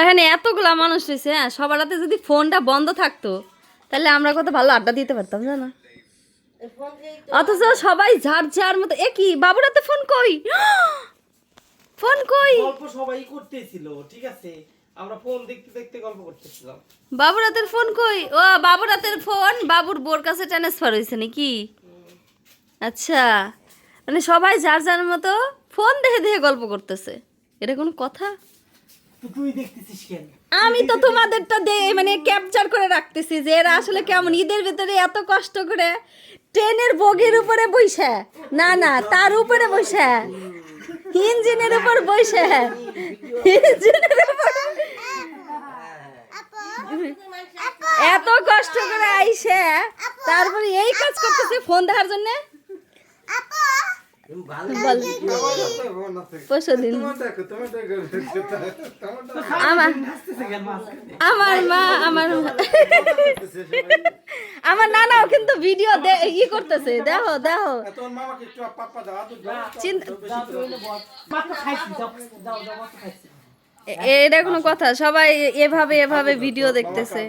এখানে এতগুলা মানুষ হয়েছে, হ্যাঁ, সবার হাতে যদি ফোনটা বন্ধ থাকতো তাহলে আমরা কত ভালো আড্ডা দিতে পারতাম, জানো? অথচ সবাই যার যার মতো। কি বাবুর হাতে ফোন কই? ফোন কই? গল্প সবাই করতেছিল, ঠিক আছে, আমরা ফোন দেখতে দেখতে গল্প করতেছিলাম। বাবুর হাতের ফোন কই? ও বাবুর হাতের ফোন বাবুর বোর কাছে ট্রান্সফার হয়েছে নাকি? আচ্ছা, মানে সবাই যার যার মতো ফোন দেখে দেখে গল্প করতেছে, এটা কোনো কথা? তুই দেখতেছিস কেন? আমি তো তোমাদেরটা মানে ক্যাপচার করে রাখতেছি যে এরা আসলে কেমন। ঈদের ভিতরে এত কষ্ট করে ট্রেনের বগির উপরে বইসে, না না তার উপরে বসে, ইঞ্জিনের উপর বসে, ইঞ্জিনের উপর এত কষ্ট করে আইসে তারপরে এই কাজ করতেছে ফোন দেখার জন্য। আমার নানাও কিন্তু ভিডিও ই করতেছে, দেখো দেখো। এটা কোনো কথা? সবাই এভাবে এভাবে ভিডিও দেখতেছে।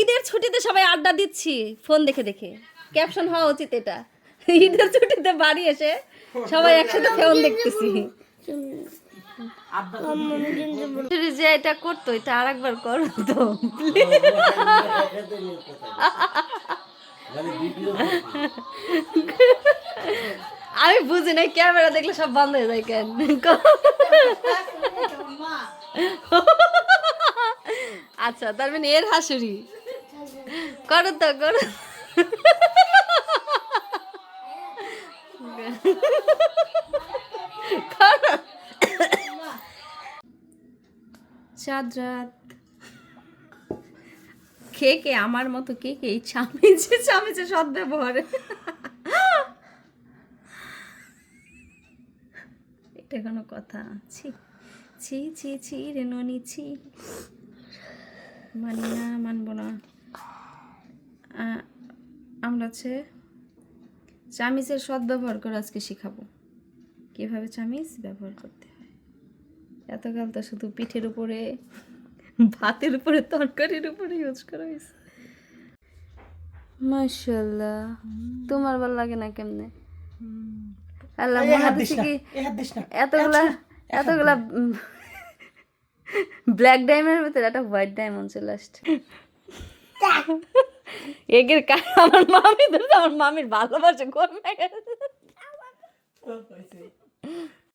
ঈদের ছুটিতে সবাই আড্ডা দিচ্ছি ফোন দেখে দেখে, ক্যাপশন হওয়া উচিত এটা। ঈদের ছুটিতে বাড়ি এসে সবাই একসাথে ফোন দেখতেছি। যে এটা করতো এটা আর একবার করো তো। আমি বুঝি না ক্যামেরা দেখলে সব বন্ধ হয়ে যায় কেন? আচ্ছা, তার মানে এর হাসুরি। করো তো, করো। চাঁদ রাত কে আমার মতো কে এই চামিচে সদ ব্যবহারে, এটা কোনো কথা? ছি ছি ছি ছি রে ননি, ছি। মানি না, মানবো না। আমরা চামিচের সদ ব্যবহার করে আজকে শিখাবো কিভাবে চামিচ ব্যবহার করতে হয়। এতকাল তো শুধু পিঠের উপরে, ভাতের উপরে, তরকারির উপরে ইউজ করা হয়েছে। মাশাআল্লাহ, তোমার ভালো লাগে না কেমনে? আল্লাহ মনে হচ্ছে কি এতগুলা ব্ল্যাক ডায়মন্ডের ভিতরে একটা হোয়াইট ডায়মন্ড চলে আসছে। এগের আমার মামি ধরে, আমার মামির ভালোবাসে কোন